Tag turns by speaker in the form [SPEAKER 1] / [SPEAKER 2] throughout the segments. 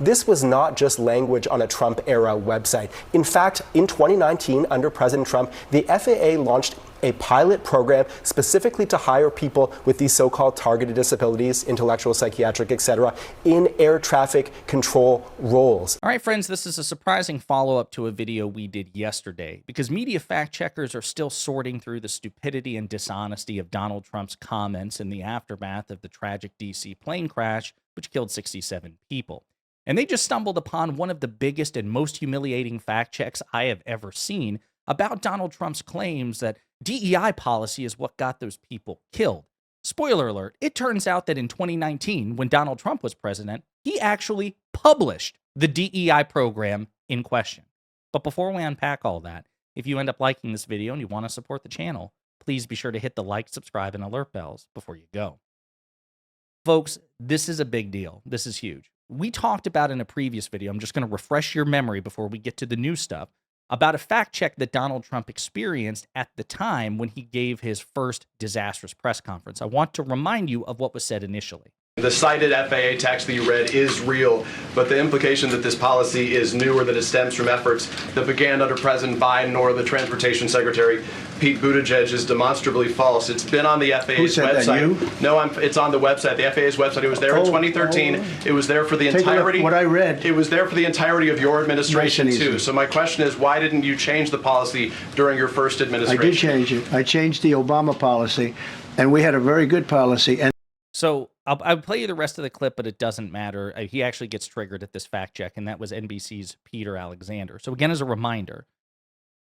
[SPEAKER 1] this was not just language on a Trump-era website. In fact, in 2019, under President Trump, the FAA launched a pilot program specifically to hire people with these so-called targeted disabilities, intellectual, psychiatric, etc., in air traffic control roles.
[SPEAKER 2] All right, friends, this is a surprising follow-up to a video we did yesterday, because media fact checkers are still sorting through the stupidity and dishonesty of Donald Trump's comments in the aftermath of the tragic DC plane crash, which killed 67 people. And they just stumbled upon one of the biggest and most humiliating fact checks I have ever seen about Donald Trump's claims that DEI policy is what got those people killed. Spoiler alert, it turns out that in 2019, when Donald Trump was president, he actually published the DEI program in question. But before we unpack all that, if you end up liking this video and you want to support the channel, please be sure to hit the like, subscribe, and alert bells before you go. Folks, this is a big deal. This is huge. We talked about in a previous video, I'm just going to refresh your memory before we get to the new stuff, about a fact check that Donald Trump experienced at the time when he gave his first disastrous press conference. I want to remind you of what was said initially.
[SPEAKER 3] The cited FAA text that you read is real, but the implication that this policy is new or that it stems from efforts that began under President Biden or the Transportation Secretary Pete Buttigieg is demonstrably false. It's been on the FAA's website.
[SPEAKER 4] That, you?
[SPEAKER 3] No, it's on the website, the FAA's website. It was there in 2013. It was there for the entirety.
[SPEAKER 4] What I read.
[SPEAKER 3] It was there for the entirety of your administration
[SPEAKER 4] nice
[SPEAKER 3] too. So my question is, why didn't you change the policy during your first administration?
[SPEAKER 4] I did change it. I changed the Obama policy, and we had a very good policy. And
[SPEAKER 2] so I'll play you the rest of the clip, but it doesn't matter. He actually gets triggered at this fact check, and that was NBC's Peter Alexander. So again, as a reminder,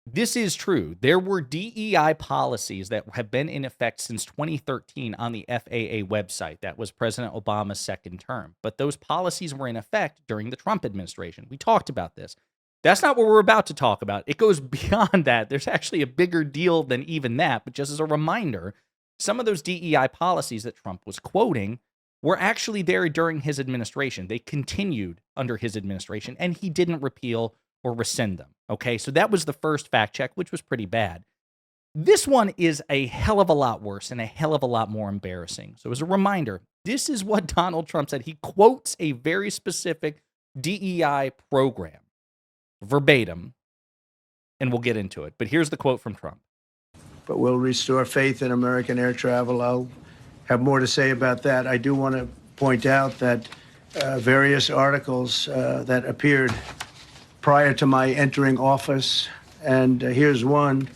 [SPEAKER 2] this is true. There were DEI policies that have been in effect since 2013 on the FAA website. That was President Obama's second term. But those policies were in effect during the Trump administration. We talked about this. That's not what we're about to talk about. It goes beyond that. There's actually a bigger deal than even that. But just as a reminder, some of those DEI policies that Trump was quoting were actually there during his administration. They continued under his administration, and he didn't repeal or rescind them. Okay, so that was the first fact check, which was pretty bad. This one is a hell of a lot worse and a hell of a lot more embarrassing. So as a reminder, this is what Donald Trump said. He quotes a very specific DEI program, verbatim, and we'll get into it. But here's the quote from Trump.
[SPEAKER 4] But we'll restore faith in American air travel. I'll have more to say about that. I do want to point out that various articles that appeared prior to my entering office, and here's one.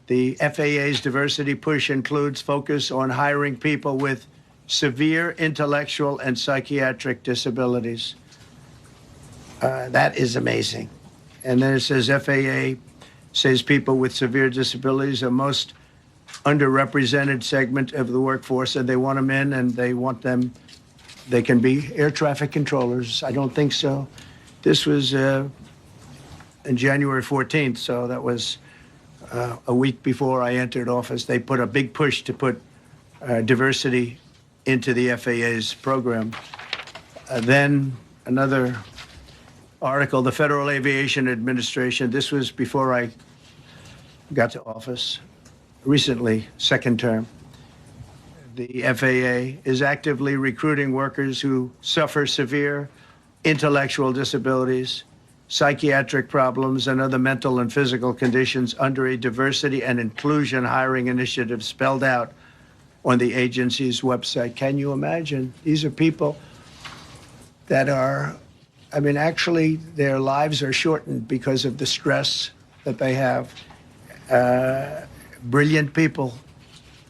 [SPEAKER 4] The FAA's diversity push includes focus on hiring people with severe intellectual and psychiatric disabilities. That is amazing. And then it says FAA says people with severe disabilities are most underrepresented segment of the workforce, and they want them in, and they want them, they can be air traffic controllers. I don't think so. This was in January 14th, so that was a week before I entered office. They put a big push to put diversity into the FAA's program. Then another article, the Federal Aviation Administration, this was before I got to office, recently, second term. The FAA is actively recruiting workers who suffer severe intellectual disabilities, psychiatric problems, and other mental and physical conditions under a diversity and inclusion hiring initiative spelled out on the agency's website. Can you imagine? These are people that are, I mean, actually, their lives are shortened because of the stress that they have. Brilliant people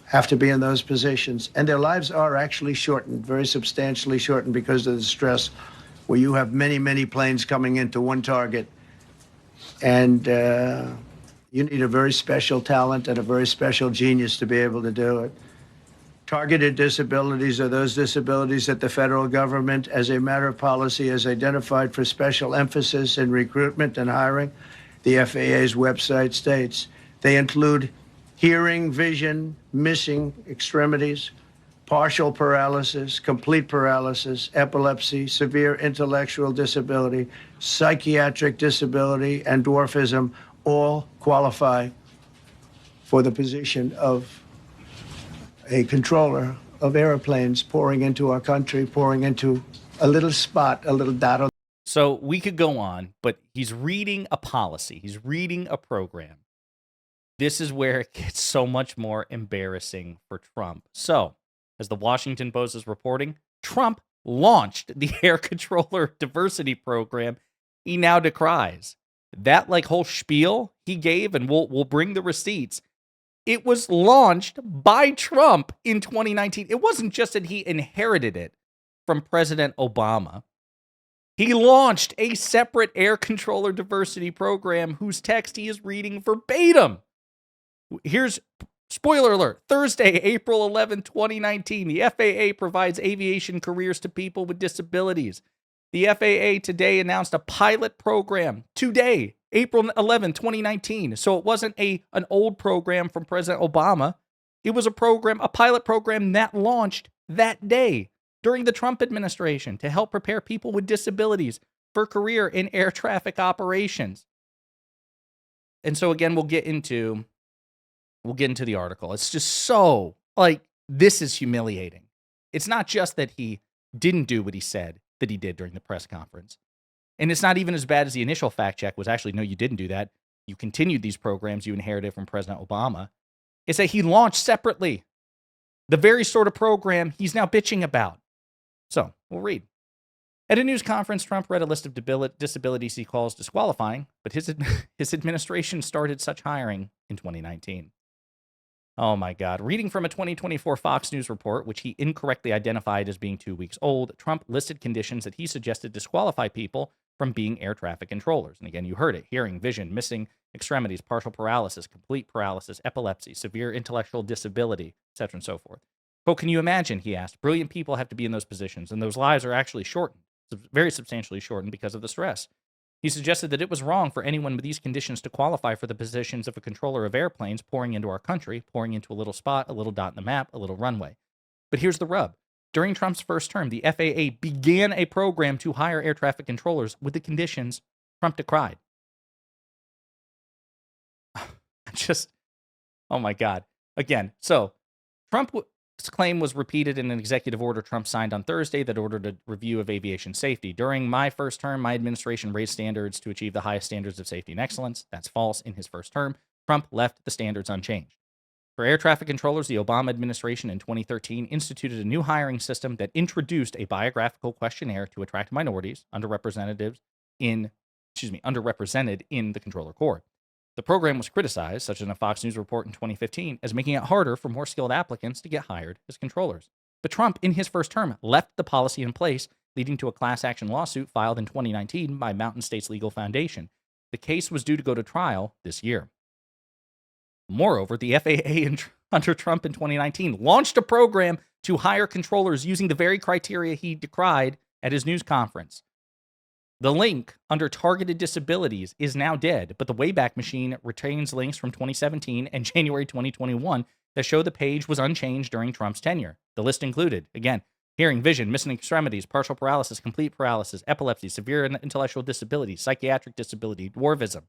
[SPEAKER 4] have to be in those positions, and their lives are actually shortened, very substantially shortened because of the stress, where you have many, many planes coming into one target, and you need a very special talent and a very special genius to be able to do it. Targeted disabilities are those disabilities that the federal government, as a matter of policy, has identified for special emphasis in recruitment and hiring. The FAA's website states they include hearing, vision, missing extremities, partial paralysis, complete paralysis, epilepsy, severe intellectual disability, psychiatric disability, and dwarfism all qualify for the position of a controller of airplanes pouring into our country, pouring into a little spot, a little dot on
[SPEAKER 2] So we could go on, but he's reading a policy. He's reading a program. This is where it gets so much more embarrassing for Trump. So, as the Washington Post is reporting, Trump launched the air controller diversity program he now decries. That whole spiel he gave, and we'll bring the receipts. It was launched by Trump in 2019. It wasn't just that he inherited it from President Obama. He launched a separate air controller diversity program whose text he is reading verbatim. Here's spoiler alert. Thursday, April 11, 2019. The FAA provides aviation careers to people with disabilities. The FAA today announced a pilot program. Today, April 11, 2019. So it wasn't an old program from President Obama. It was a pilot program that launched that day during the Trump administration to help prepare people with disabilities for career in air traffic operations. And so again, we'll get into the article. It's just so, this is humiliating. It's not just that he didn't do what he said that he did during the press conference. And it's not even as bad as the initial fact check was actually, no, you didn't do that. You continued these programs you inherited from President Obama. It's that he launched separately the very sort of program he's now bitching about. So, we'll read. At a news conference, Trump read a list of disabilities he calls disqualifying, but his administration started such hiring in 2019. Oh my God. Reading from a 2024 Fox News report, which he incorrectly identified as being 2 weeks old, Trump listed conditions that he suggested disqualify people from being air traffic controllers. And again, you heard it: hearing, vision, missing extremities, partial paralysis, complete paralysis, epilepsy, severe intellectual disability, etc. and so forth. But can you imagine, he asked, brilliant people have to be in those positions, and those lives are actually shortened, very substantially shortened because of the stress. He suggested that it was wrong for anyone with these conditions to qualify for the positions of a controller of airplanes pouring into our country, pouring into a little spot, a little dot in the map, a little runway. But here's the rub. During Trump's first term, the FAA began a program to hire air traffic controllers with the conditions Trump decried. Just, oh my God. Again, so Trump's claim was repeated in an executive order Trump signed on Thursday that ordered a review of aviation safety. During my first term, my administration raised standards to achieve the highest standards of safety and excellence. That's false. In his first term, Trump left the standards unchanged. For air traffic controllers, the Obama administration in 2013 instituted a new hiring system that introduced a biographical questionnaire to attract minorities, underrepresented in the controller corps. The program was criticized, such as in a Fox News report in 2015, as making it harder for more skilled applicants to get hired as controllers. But Trump, in his first term, left the policy in place, leading to a class action lawsuit filed in 2019 by Mountain States Legal Foundation. The case was due to go to trial this year. Moreover, the FAA under Trump in 2019 launched a program to hire controllers using the very criteria he decried at his news conference. The link under targeted disabilities is now dead, but the Wayback Machine retains links from 2017 and January 2021 that show the page was unchanged during Trump's tenure. The list included, again, hearing, vision, missing extremities, partial paralysis, complete paralysis, epilepsy, severe intellectual disability, psychiatric disability, dwarfism.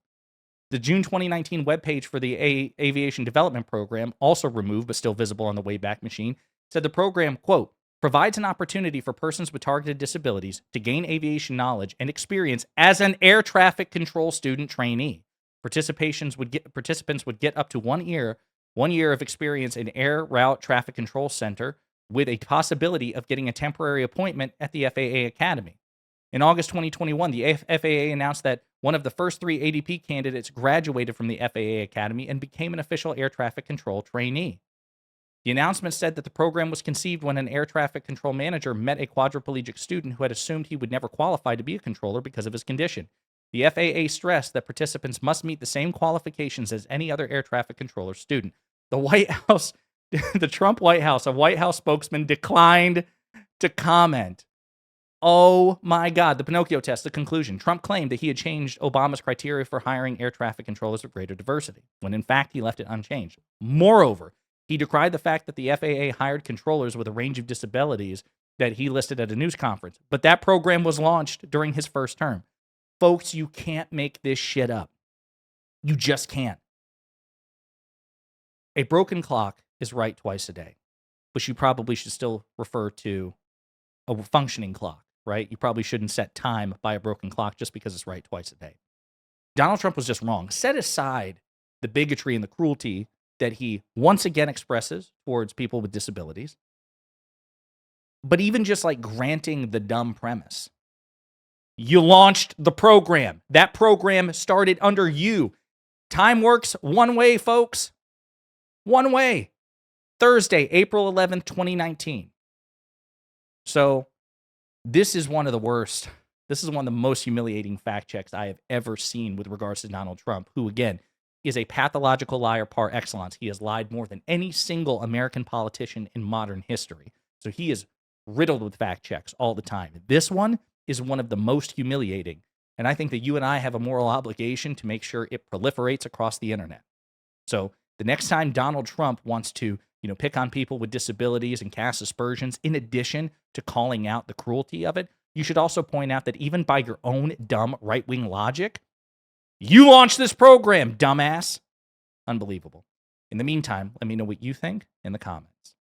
[SPEAKER 2] The June 2019 webpage for the Aviation Development Program, also removed but still visible on the Wayback Machine, said the program, quote, provides an opportunity for persons with targeted disabilities to gain aviation knowledge and experience as an air traffic control student trainee. Participants would get up to 1 year of experience in Air Route Traffic Control Center with a possibility of getting a temporary appointment at the FAA Academy. In August 2021, the FAA announced that one of the first 3 ADP candidates graduated from the FAA Academy and became an official air traffic control trainee. The announcement said that the program was conceived when an air traffic control manager met a quadriplegic student who had assumed he would never qualify to be a controller because of his condition. The FAA stressed that participants must meet the same qualifications as any other air traffic controller student. The White House, the Trump White House, a White House spokesman declined to comment. Oh my God, the Pinocchio test, the conclusion. Trump claimed that he had changed Obama's criteria for hiring air traffic controllers with greater diversity, when in fact he left it unchanged. Moreover, he decried the fact that the FAA hired controllers with a range of disabilities that he listed at a news conference. But that program was launched during his first term. Folks, you can't make this shit up. You just can't. A broken clock is right twice a day, but you probably should still refer to a functioning clock. right? You probably shouldn't set time by a broken clock just because it's right twice a day. Donald Trump was just wrong. Set aside the bigotry and the cruelty that he once again expresses towards people with disabilities. But even just like granting the dumb premise, you launched the program. That program started under you. Time works one way, folks. One way. Thursday, April 11th, 2019. So this is one of the worst. This is one of the most humiliating fact checks I have ever seen with regards to Donald Trump, who, again, is a pathological liar par excellence. He has lied more than any single American politician in modern history. So he is riddled with fact checks all the time. This one is one of the most humiliating. And I think that you and I have a moral obligation to make sure it proliferates across the internet. So the next time Donald Trump wants to, pick on people with disabilities and cast aspersions, in addition to calling out the cruelty of it, you should also point out that even by your own dumb right-wing logic, you launched this program, dumbass. Unbelievable. In the meantime, let me know what you think in the comments.